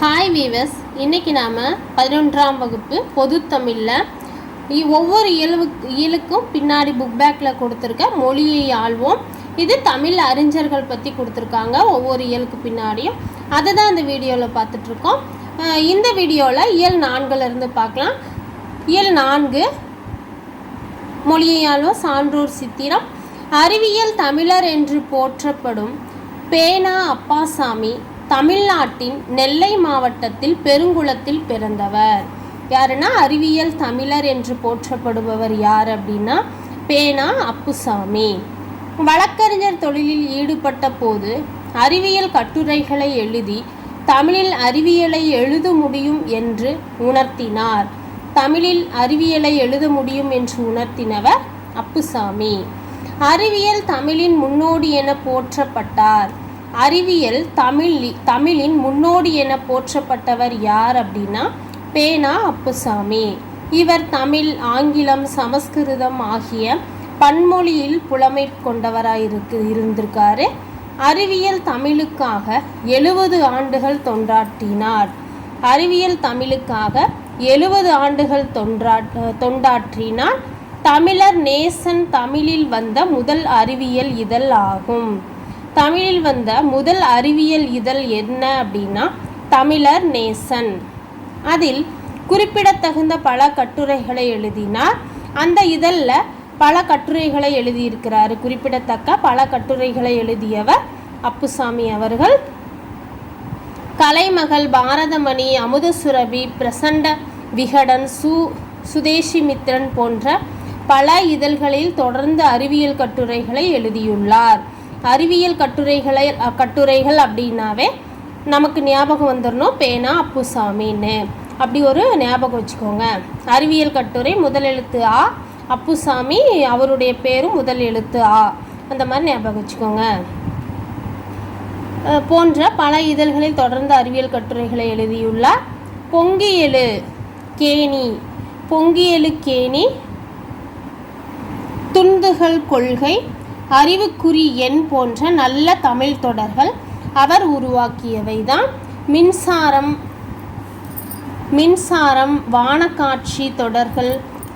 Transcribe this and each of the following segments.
Hi viewers, இன்றைக்கி நாம் 11ஆம் வகுப்பு பொது தமிழில் ஒவ்வொரு இயலுக்கும் பின்னாடி புக் பேக்கில் கொடுத்துருக்க மொழியை ஆள்வோம். இது தமிழ் அறிஞர்கள் பற்றி கொடுத்துருக்காங்க ஒவ்வொரு இயலுக்கு பின்னாடியும். அதை தான் இந்த வீடியோவில் பார்த்துட்ருக்கோம். இந்த வீடியோவில் இயல் 4லேருந்து பார்க்கலாம். இயல் 4 மொழியை ஆள்வோம். சான்றோர் சித்திரம். அறிவியல் தமிழர் என்று போற்றப்படும் பேனா அப்பாசாமி தமிழ்நாட்டின் நெல்லை மாவட்டத்தில் பெருங்குளத்தில் பிறந்தவர். யாருன்னா அறிவியல் தமிழர் என்று போற்றப்படுபவர் யார் அப்படின்னா பேனா அப்புசாமி. வழக்கறிஞர் தொழிலில் ஈடுபட்ட போது அறிவியல் கட்டுரைகளை எழுதி தமிழில் அறிவியலை எழுத முடியும் என்று உணர்த்தினார். தமிழில் அறிவியலை எழுத முடியும் என்று உணர்த்தினவர் அப்புசாமி. அறிவியல் தமிழின் முன்னோடி என போற்றப்பட்டார். அறிவியல் தமிழின் முன்னோடி என போற்றப்பட்டவர் யார் அப்படின்னா பேனா அப்புசாமி. இவர் தமிழ், ஆங்கிலம், சமஸ்கிருதம் ஆகிய பன்மொழியில் புலமை இருந்திருக்காரு. அறிவியல் தமிழுக்காக 70 ஆண்டுகள் தொண்டாற்றினார். அறிவியல் தமிழுக்காக 70 ஆண்டுகள் தொண்டாற்றினார். தமிழர் நேசன் தமிழில் வந்த முதல் அறிவியல் இதழ் ஆகும். தமிழில் வந்த முதல் அறிவியல் இதழ் என்ன அப்படின்னா தமிழர் நேசன். அதில் குறிப்பிடத்தகுந்த பல கட்டுரைகளை எழுதினார். அந்த இதழில் பல கட்டுரைகளை எழுதியிருக்கிறார். குறிப்பிடத்தக்க பல கட்டுரைகளை எழுதியவர் அப்புசாமி அவர்கள். கலைமகள், பாரதமணி, அமுதசுரபி, பிரசண்ட விகடன், சுதேசிமித்திரன் போன்ற பல இதழ்களில் தொடர்ந்து அறிவியல் கட்டுரைகளை எழுதியுள்ளார். அறிவியல் கட்டுரைகள் அப்படின்னாவே நமக்கு ஞாபகம் வந்துடணும் பேனா அப்புசாமின்னு. அப்படி ஒரு ஞாபகம் வச்சுக்கோங்க. அறிவியல் கட்டுரை முதல் எழுத்து ஆ, அப்புசாமி அவருடைய பேரும் முதல் எழுத்து ஆ, அந்த மாதிரி ஞாபகம் வச்சுக்கோங்க. போன்ற பல இதழ்களில் தொடர்ந்து அறிவியல் கட்டுரைகளை எழுதியுள்ளார். பொங்கியலு கேணி, துந்துகள் கொள்கை, அறிவுக்குறி எண் போன்ற நல்ல தமிழ் தொடர்கள் அவர் உருவாக்கியவை தான். மின்சாரம் வானக்காட்சி தொடர்கள்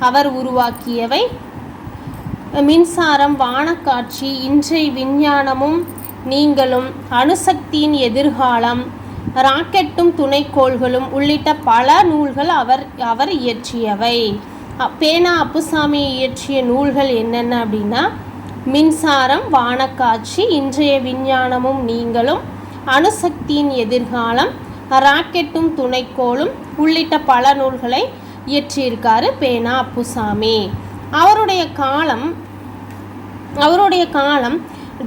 அவர் உருவாக்கியவை. மின்சாரம், வானக்காட்சி, இன்றைய விஞ்ஞானமும் நீங்களும், அணுசக்தியின் எதிர்காலம், ராக்கெட்டும் துணைக்கோள்களும் உள்ளிட்ட பல நூல்கள் அவர் இயற்றியவை. பேனா அப்புசாமி இயற்றிய நூல்கள் என்னென்ன அப்படின்னா மின்சாரம், வானக்காட்சி, இன்றைய விஞ்ஞானமும் நீங்களும், அணுசக்தியின் எதிர்காலம், ராக்கெட்டும் துணைக்கோளும் உள்ளிட்ட பல நூல்களை இயற்றியிருக்காரு பேனா அப்புசாமி. அவருடைய காலம்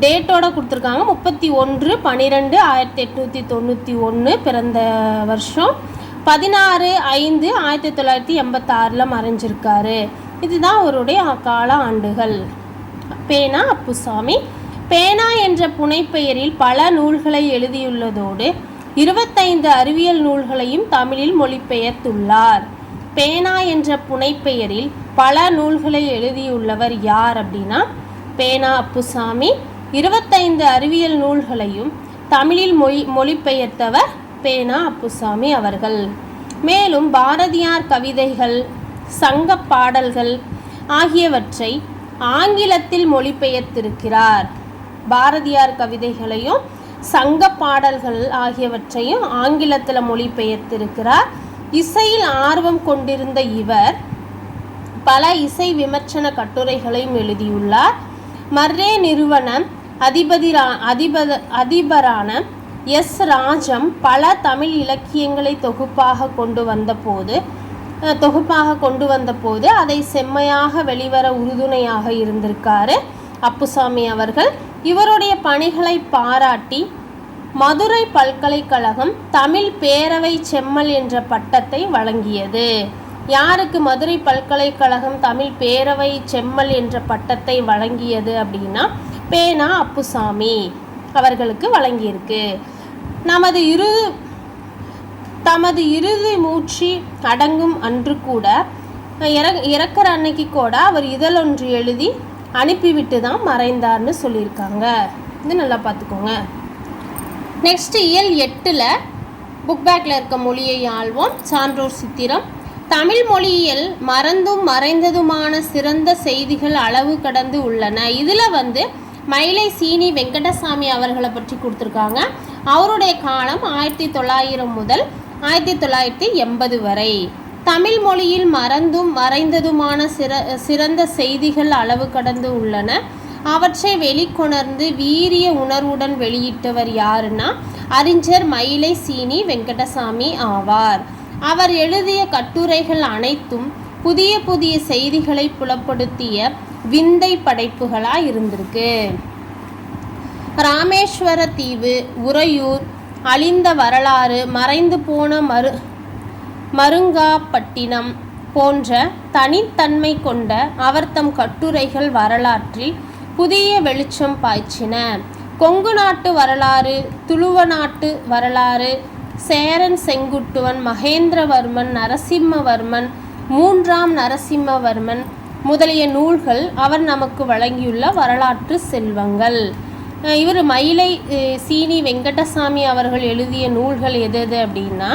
டேட்டோட கொடுத்துருக்காங்க. 31/12/1891 பிறந்த வருஷம். 16/5/1986 மறைஞ்சிருக்காரு. இதுதான் அவருடைய கால ஆண்டுகள். பேனா அப்புசாமி பேனா என்ற புனைப்பெயரில் பல நூல்களை எழுதியுள்ளதோடு 25 அறிவியல் நூல்களையும் தமிழில் மொழிபெயர்த்துள்ளார். பேனா என்ற புனைப்பெயரில் பல நூல்களை எழுதியுள்ளவர் யார் அப்படின்னா பேனா அப்புசாமி. 25 அறிவியல் நூல்களையும் தமிழில் மொழிபெயர்த்தவர் பேனா அப்புசாமி அவர்கள். மேலும் பாரதியார் கவிதைகள், சங்க பாடல்கள் ஆகியவற்றை ஆங்கிலத்தில் மொழிபெயர்த்திருக்கிறார். பாரதியார் கவிதைகளையும் சங்க பாடல்கள் ஆகியவற்றையும் ஆங்கிலத்தில் மொழிபெயர்த்திருக்கிறார். இசையில் ஆர்வம் கொண்டிருந்த இவர் பல இசை விமர்சன கட்டுரைகளையும் எழுதியுள்ளார். மர்ரே நிறுவன அதிபரான எஸ். ராஜம் பல தமிழ் இலக்கியங்களை தொகுப்பாக கொண்டு வந்தபோது அதை செம்மையாக வெளிவர உறுதுணையாக இருந்திருக்காரு அப்புசாமி அவர்கள். இவருடைய பணிகளை பாராட்டி மதுரை பல்கலைக்கழகம் தமிழ் பேரவை செம்மல் என்ற பட்டத்தை வழங்கியது. யாருக்கு மதுரை பல்கலைக்கழகம் தமிழ் பேரவை செம்மல் என்ற பட்டத்தை வழங்கியது அப்படின்னா பேனா அப்புசாமி அவர்களுக்கு வழங்கியிருக்கு. தமது இறுதி மூச்சு அடங்கும் அன்று கூட இறக்குற அன்னைக்கு கூட அவர் இதழொன்று எழுதி அனுப்பிவிட்டு தான் மறைந்தார்னு சொல்லியிருக்காங்க. இது நல்லா பார்த்துக்கோங்க. நெக்ஸ்ட் இயல் 8 புக் பேக்கில் இருக்க மொழியை ஆள்வோம். சான்றோர் சித்திரம். தமிழ் மொழியில் மறந்தும் மறைந்ததுமான சிறந்த செய்திகள் அளவு கடந்து உள்ளன. இதில் மயிலை சீனி வெங்கடசாமி அவர்களை பற்றி கொடுத்துருக்காங்க. அவருடைய காலம் 1900 முதல் 1980 வரை. தமிழ் மொழியில் மறந்தும் மறைந்ததுமான சிறந்த செய்திகள் அளவு கடந்து உள்ளன. அவற்றை வெளிக்கொணர்ந்து வீரிய உணர்வுடன் வெளியிட்டவர் யாருன்னா அறிஞர் மயிலை சீனி வெங்கடசாமி ஆவார். அவர் எழுதிய கட்டுரைகள் அனைத்தும் புதிய புதிய செய்திகளை புலப்படுத்திய விந்தை படைப்புகளாக இருந்திருக்கு. ராமேஸ்வர தீவு, உறையூர், அழிந்த வரலாறு, மறைந்து போன மருங்காப்பட்டினம் போன்ற தனித்தன்மை கொண்ட அவர் தம் கட்டுரைகள் வரலாற்றில் புதிய வெளிச்சம் பாய்ச்சின. கொங்கு நாட்டு வரலாறு, துளுவ நாட்டு வரலாறு, சேரன் செங்குட்டுவன், மகேந்திரவர்மன், நரசிம்மவர்மன், 3ஆம் நரசிம்மவர்மன் முதலிய நூல்கள் அவர் நமக்கு வழங்கியுள்ள வரலாற்று செல்வங்கள். இவர் மயிலை சீனி வெங்கடசாமி அவர்கள் எழுதிய நூல்கள் எது அப்படின்னா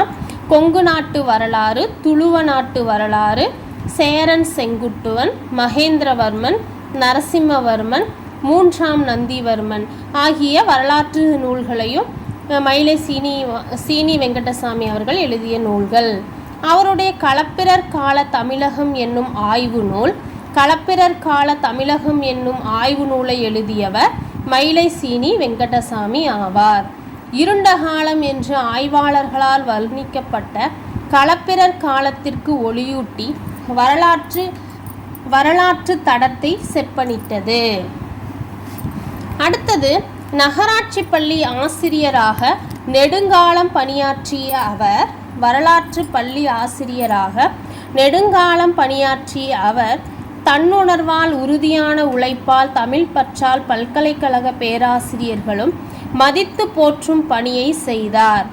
கொங்கு நாட்டு வரலாறு, துளுவ நாட்டு வரலாறு, சேரன் செங்குட்டுவன், மகேந்திரவர்மன், நரசிம்மவர்மன், 3ஆம் நந்திவர்மன் ஆகிய வரலாற்று நூல்களையும் மயிலை சீனி வெங்கடசாமி அவர்கள் எழுதிய நூல்கள். அவருடைய களப்பிரர் கால தமிழகம் என்னும் ஆய்வு நூல், களப்பிரர் கால தமிழகம் என்னும் ஆய்வு நூலை எழுதியவர் மயிலை சீனி வெங்கடசாமி ஆவார். இருண்ட காலம் என்று ஆய்வாளர்களால் வர்ணிக்கப்பட்ட களப்பிரர் காலத்திற்கு ஒளியூட்டி வரலாற்று தடத்தை செப்பனிட்டது. அடுத்தது, நகராட்சி பள்ளி ஆசிரியராக நெடுங்காலம் பணியாற்றிய அவர் வரலாற்று பள்ளி ஆசிரியராக நெடுங்காலம் பணியாற்றிய அவர் தன்னுணர்வால் உறுதியான உழைப்பால் தமிழ் பற்றால் பல்கலைக்கழக பேராசிரியர்களும் மதித்து போற்றும் பணியை செய்தார்.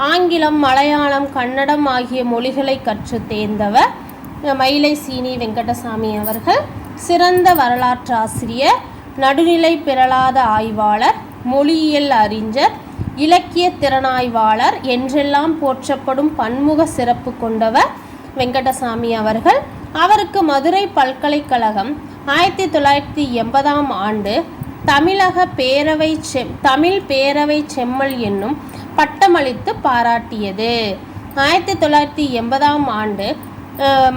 ஆங்கிலம், மலையாளம், கன்னடம் ஆகிய மொழிகளை கற்று தேர்ந்தவர் மயிலை சீனி வெங்கடசாமி அவர்கள். சிறந்த வரலாற்று ஆசிரியர், நடுநிலை பிறழாத ஆய்வாளர், மொழியியல் அறிஞர், இலக்கிய திறனாய்வாளர் என்றெல்லாம் போற்றப்படும் பன்முக சிறப்பு கொண்டவர் வெங்கடசாமி அவர்கள். அவருக்கு மதுரை பல்கலைக்கழகம் 1980ஆம் ஆண்டு தமிழ் பேரவை செம்மல் என்னும் பட்டமளித்து பாராட்டியது. 1980ஆம் ஆண்டு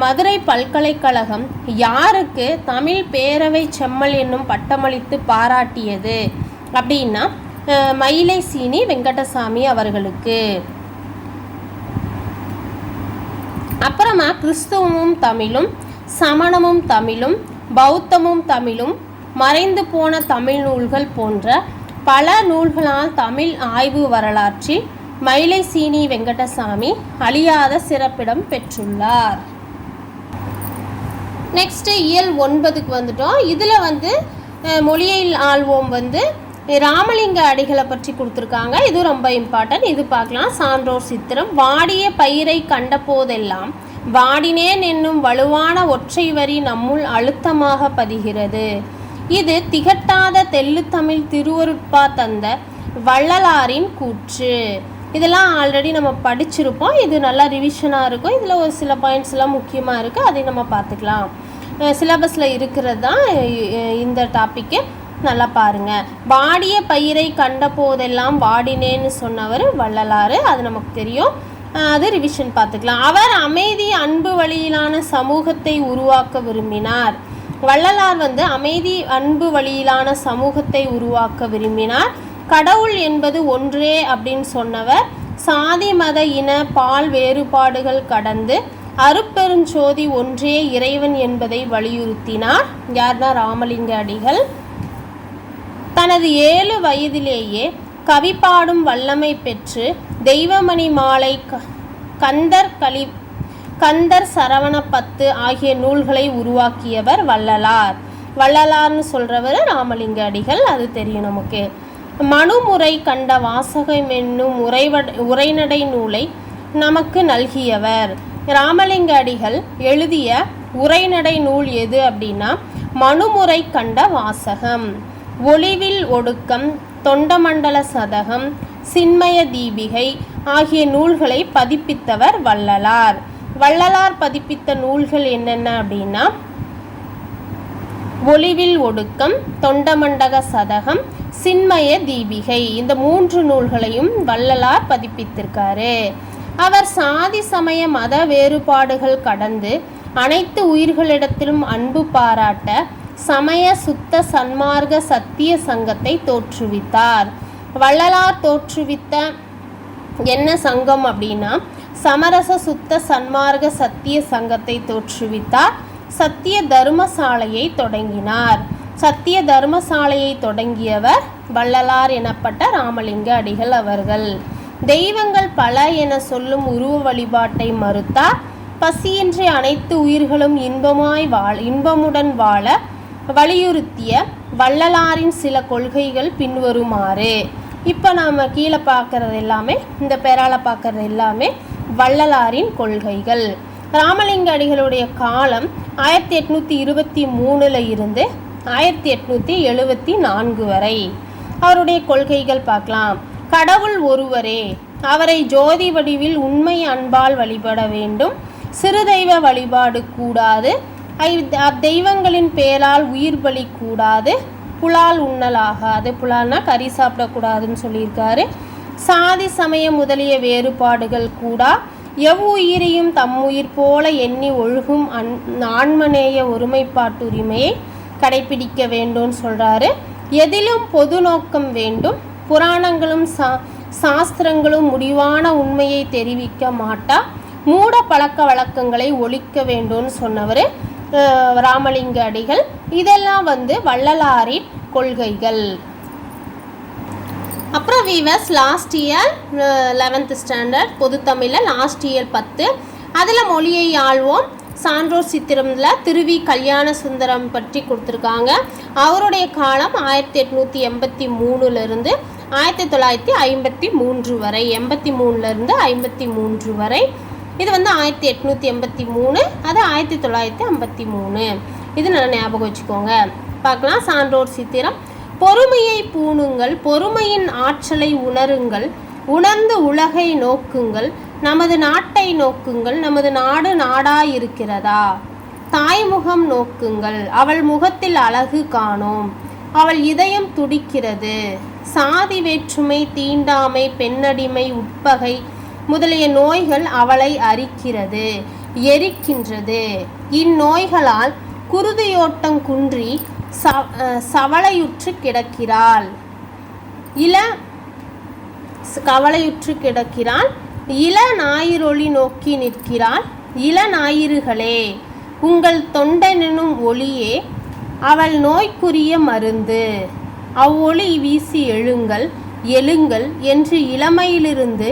மதுரை பல்கலைக்கழகம் யாருக்கு தமிழ் பேரவை செம்மல் என்னும் பட்டமளித்து பாராட்டியது அப்படின்னா மயிலை சீனி வெங்கடசாமி அவர்களுக்கு. அப்புறமா கிறிஸ்துவமும் தமிழும், சமணமும் தமிழும், பௌத்தமும் தமிழும், மறைந்து போன தமிழ் நூல்கள் போன்ற பல நூல்களால் தமிழ் ஆய்வு வரலாற்றில் மயிலை சீனி வெங்கடசாமி அழியாத சிறப்பிடம் பெற்றுள்ளார். நெக்ஸ்ட் இயல் 9க்கு வந்துட்டோம். இதில் மொழியில் ஆள்வோம் ராமலிங்க அடிகளை பற்றி கொடுத்துருக்காங்க. இது ரொம்ப இம்பார்ட்டன்ட். இது பார்க்கலாம். சான்றோர் சித்திரம். வாடிய பயிரை கண்ட போதெல்லாம் வாடினேன் என்னும் வலுவான ஒற்றை வரி நம்முள் அழுத்தமாக பதிகிறது. இது திகட்டாத தெல்லுத்தமிழ் திருவருட்பா தந்த வள்ளலாரின் கூற்று. இதெல்லாம் ஆல்ரெடி நம்ம படிச்சிருப்போம். இது நல்லா ரிவிஷனாக இருக்கும். இதில் ஒரு சில பாயிண்ட்ஸ்லாம் முக்கியமாக இருக்குது, அதை நம்ம பார்த்துக்கலாம். சிலபஸில் இருக்கிறது தான் இந்த டாப்பிக்கு. நல்லா பாருங்கள். வாடிய பயிரை கண்ட போதெல்லாம் வாடினேன்னு சொன்னவர் வள்ளலார், அது நமக்கு தெரியும். அது ரிவிஷன் பார்த்துக்கலாம். அவர் அமைதி அன்பு வழியிலான சமூகத்தை உருவாக்க விரும்பினார். வள்ளலார் அமைதி அன்பு வழியிலான சமூகத்தை உருவாக்க விரும்பினார். கடவுள் என்பது ஒன்றே அப்படின்னு சொன்னவர். சாதி மத இன பால் வேறுபாடுகள் கடந்து அருட்பெருஞ்சோதி ஒன்றே இறைவன் என்பதை வலியுறுத்தினார். யார்னா ராமலிங்க அடிகள். தனது 7 வயதிலேயே கவி பாடும் வல்லமை பெற்று தெய்வமணி மாலை, கந்தர் சரவணப்பத்து ஆகிய நூல்களை உருவாக்கியவர் வள்ளலார். வள்ளலார்னு சொல்கிறவர் ராமலிங்க அடிகள், அது தெரியும் நமக்கு. மனுமுறை கண்ட வாசகம் என்னும் உரைநடை நூலை நமக்கு நல்கியவர். ராமலிங்க அடிகள் எழுதிய உரைநடை நூல் எது அப்படின்னா மனுமுறை கண்ட வாசகம். ஒளிவில் ஒடுக்கம், தொண்டமண்டல சதகம், சின்மய தீபிகை ஆகிய நூல்களை பதிப்பித்தவர் வள்ளலார். வள்ளலார் பதிப்பித்த நூல்கள் என்னென்ன அப்படின்னா ஒளிவில் ஒடுக்கம், தொண்டமண்டக சதகம், சின்மய தீபிகை, இந்த 3 நூல்களையும் வள்ளலார் பதிப்பித்திருக்காரு. அவர் சாதி சமய மத வேறுபாடுகள் கடந்து அனைத்து உயிர்களிடத்திலும் அன்பு பாராட்ட சமய சுத்த சன்மார்க்க சத்திய சங்கத்தை தோற்றுவித்தார். வள்ளலார் தோற்றுவித்த என்ன சங்கம் அப்படின்னா சமரச சுத்த சன்மார்க்க சத்திய சங்கத்தை தோற்றுவித்தார். சத்திய தர்மசாலையை தொடங்கினார். சத்திய தர்மசாலையை தொடங்கியவர் வள்ளலார் எனப்பட்ட ராமலிங்க அடிகள் அவர்கள். தெய்வங்கள் பல என சொல்லும் உருவ வழிபாட்டை மறுத்தார். பசியின்றி அனைத்து உயிர்களும் இன்பமுடன் வாழ வலியுறுத்திய வள்ளலாரின் சில கொள்கைகள் பின்வருமாறு. இப்போ நாம் கீழே பார்க்கறது எல்லாமே, இந்த பேரால பார்க்கறது எல்லாமே வள்ளலாரின் கொள்கைகள். ராமலிங்க அடிகளுடைய காலம் 1823 இருந்து 1874 வரை. அவருடைய கொள்கைகள் பார்க்கலாம். கடவுள் ஒருவரே, அவரை ஜோதி வடிவில் உண்மை அன்பால் வழிபட வேண்டும். சிறு தெய்வ வழிபாடு கூடாது. அத்தெய்வங்களின் பெயரால் உயிர் பலி கூடாது. புலால் உண்ணலாகாது. புலால்னா கறி சாப்பிடக்கூடாதுன்னு சொல்லியிருக்காரு. சாதி சமய முதலிய வேறுபாடுகள் கூடா. எவ்வுயிரையும் தம்முயிர் போல எண்ணி ஒழுகும் ஆன்மநேய ஒருமைப்பாட்டுரிமையை கடைபிடிக்க வேண்டும்னு சொல்கிறாரு. எதிலும் பொது நோக்கம் வேண்டும். புராணங்களும் சாஸ்திரங்களும் முடிவான உண்மையை தெரிவிக்க மாட்டா. மூட பழக்க வழக்கங்களை ஒழிக்க வேண்டும்னு சொன்னவர் ராமலிங்க அடிகள். இதெல்லாம் வள்ளலாரின் கொள்கைகள். அப்புறம் viewers last year 11th standard பொது தமிழில் லாஸ்ட் இயர் 10 அதில் மொழியை ஆள்வோம் சான்றோர் சித்திரமில் திருவி கல்யாண சுந்தரம் பற்றி கொடுத்துருக்காங்க. அவருடைய காலம் 1883 1953 வரை, 83 53 வரை. இது 1883, அது 1953. இது நல்லா ஞாபகம் வச்சுக்கோங்க. பார்க்கலாம். சான்றோர் சித்திரம். பொறுமையை பூணுங்கள், பொறுமையின் ஆற்றலை உணருங்கள், உணர்ந்து உலகை நோக்குங்கள், நமது நாட்டை நோக்குங்கள், நமது நாடு நாடாயிருக்கிறதா, தாய்முகம் நோக்குங்கள், அவள் முகத்தில் அழகு காணோம், அவள் இதயம் துடிக்கிறது, சாதி வேற்றுமை, தீண்டாமை, பெண்ணடிமை, உட்பகை முதலிய நோய்கள் அவளை அரிக்கிறது, எரிக்கின்றது. இந்நோய்களால் குருதியோட்டம் குன்றி சவளையுற்று கிடக்கிறாள். கவலையுற்று கிடக்கிறாள். இள ஞாயிறொளி நோக்கி நிற்கிறாள். இள ஞாயிறுகளே, உங்கள் தொண்டெனும் ஒளியே அவள் நோய்க்குரிய மருந்து. அவ்வொளி வீசி எழுங்கள் எழுங்கள் என்று இளமையிலிருந்து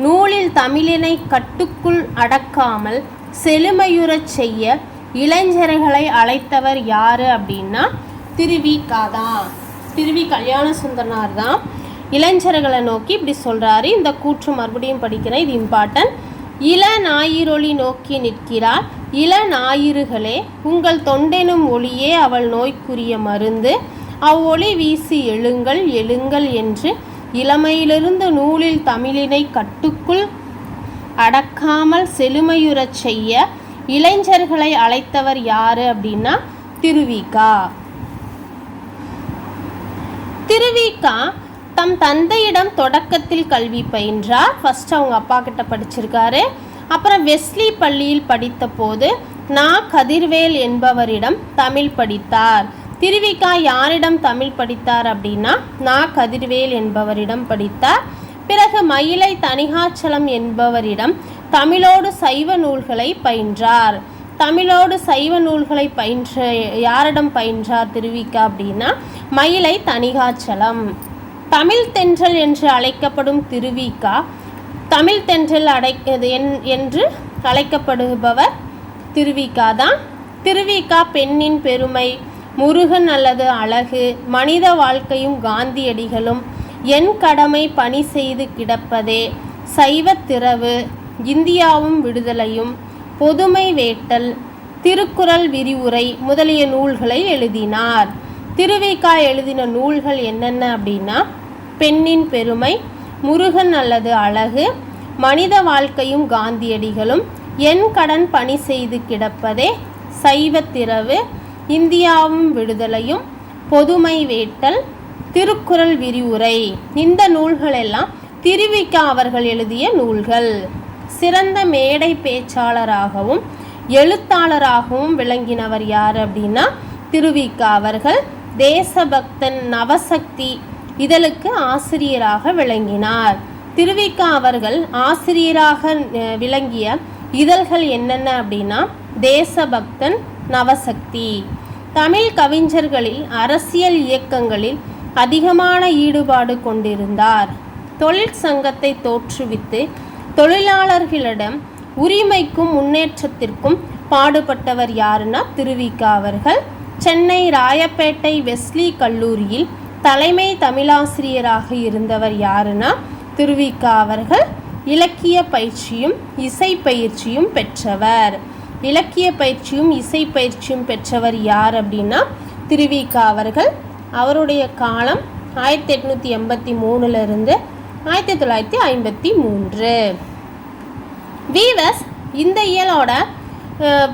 நூலில் தமிழினை கட்டுக்குள் அடக்காமல் செழுமையுறச் செய்ய இளைஞர்களை அழைத்தவர் யாரு அப்படின்னா திருவிகா தான். திருவி கல்யாண சுந்தரனார் தான் இளைஞர்களை நோக்கி இப்படி சொல்கிறாரு. இந்த கூற்று மறுபடியும் படிக்கிறேன், இது இம்பார்ட்டன்ட். இள ஞாயிறொளி நோக்கி நிற்கிறாள். இள ஞாயிறுகளே, உங்கள் தொண்டெனும் ஒளியே அவள் நோய்க்குரிய மருந்து. அவ்வொளி வீசி எழுங்கள் எழுங்கள் என்று இளமையிலிருந்து நூலில் தமிழினை கட்டுக்குள் அடக்காமல் செழுமையுறச் செய்ய இளைஞர்களை அழைத்தவர் யாரு அப்படின்னா திருவிகா. திருவிகா தம் தந்தையிடம் தொடக்கத்தில் கல்வி பயின்றார். ஃபர்ஸ்ட் அவங்க அப்பா கிட்ட படிச்சிருக்காரு. அப்புறம் வெஸ்லி பள்ளியில் படித்த போது கதிர்வேல் என்பவரிடம் தமிழ் படித்தார். திருவிகா யாரிடம் தமிழ் படித்தார் அப்படின்னா கதிர்வேல் என்பவரிடம் படித்தார். பிறகு மயிலை தணிகாச்சலம் என்பவரிடம் தமிழோடு சைவ நூல்களை பயின்றார். தமிழோடு சைவ நூல்களை யாரிடம் பயின்றார் திருவிகா அப்படின்னா மயிலை தணிகாச்சலம். தமிழ் தென்றல் என்று அழைக்கப்படும் திருவிகா தமிழ் தென்றல் என்று அழைக்கப்படுபவர் திருவிகா தான். திருவிகா பெண்ணின் பெருமை, முருகன் அல்லது அழகு, மனித வாழ்க்கையும் காந்தியடிகளும், என் கடமை பணி செய்து கிடப்பதே, சைவத்திறவு, இந்தியாவும் விடுதலையும், பொதுமை வேட்டல், திருக்குறள் விரிவுரை முதலிய நூல்களை எழுதினார். திருவிகா எழுதின நூல்கள் என்னென்ன அப்படின்னா பெண்ணின் பெருமை, முருகன் அல்லது அழகு, மனித வாழ்க்கையும் காந்தியடிகளும், என் கடன் பணி செய்து கிடப்பதே, சைவத்திரவு, இந்தியாவும் விடுதலையும், பொதுமை வேட்டல், திருக்குறள் விரிவுரை, இந்த நூல்கள் எல்லாம் திருவிக அவர்கள் எழுதிய நூல்கள். சிறந்த மேடை பேச்சாளராகவும் எழுத்தாளராகவும் விளங்கினவர் யார் அப்படின்னா திருவிக அவர்கள். தேசபக்தன், நவசக்தி இதழுக்கு ஆசிரியராக விளங்கினார். திருவிக அவர்கள் ஆசிரியராக விளங்கிய இதழ்கள் என்னென்ன அப்படின்னா தேசபக்தன், நவசக்தி. தமிழ் கவிஞர்களில் அரசியல் இயக்கங்களில் அதிகமான ஈடுபாடு கொண்டிருந்தார். தொழிற்சங்கத்தை தோற்றுவித்து தொழிலாளர்களிடம் உரிமைக்கும் முன்னேற்றத்திற்கும் பாடுபட்டவர் யாருன்னா திருவிக அவர்கள். சென்னை ராயப்பேட்டை வெஸ்லி கல்லூரியில் தலைமை தமிழாசிரியராக இருந்தவர் யாருன்னா திருவிக அவர்கள். இலக்கிய பயிற்சியும் இசை பயிற்சியும் பெற்றவர். இலக்கிய பயிற்சியும் இசை பயிற்சியும் பெற்றவர் யார் அப்படின்னா திருவிக அவர்கள். அவருடைய காலம் 1883 1953. வீவர்ஸ், இந்த இயலோட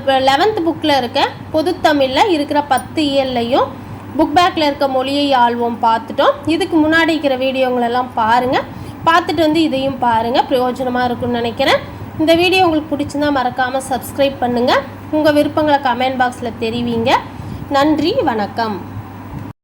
11th புக்கில் இருக்க பொதுத்தமிழில் இருக்கிற 10 இயல்லையும் புக் பேக்கில் இருக்க மொழியை ஆள்வோம் பார்த்துட்டோம். இதுக்கு முன்னாடி இருக்கிற வீடியோங்களெல்லாம் பாருங்கள். பார்த்துட்டு வந்து இதையும் பாருங்கள், பிரயோஜனமாக இருக்கும்னு நினைக்கிறேன். இந்த வீடியோ உங்களுக்கு பிடிச்சிருந்தால் மறக்காமல் சப்ஸ்கிரைப் பண்ணுங்கள். உங்கள் விருப்பங்களை கமெண்ட் பாக்ஸில் தெரிவிங்க. நன்றி, வணக்கம்.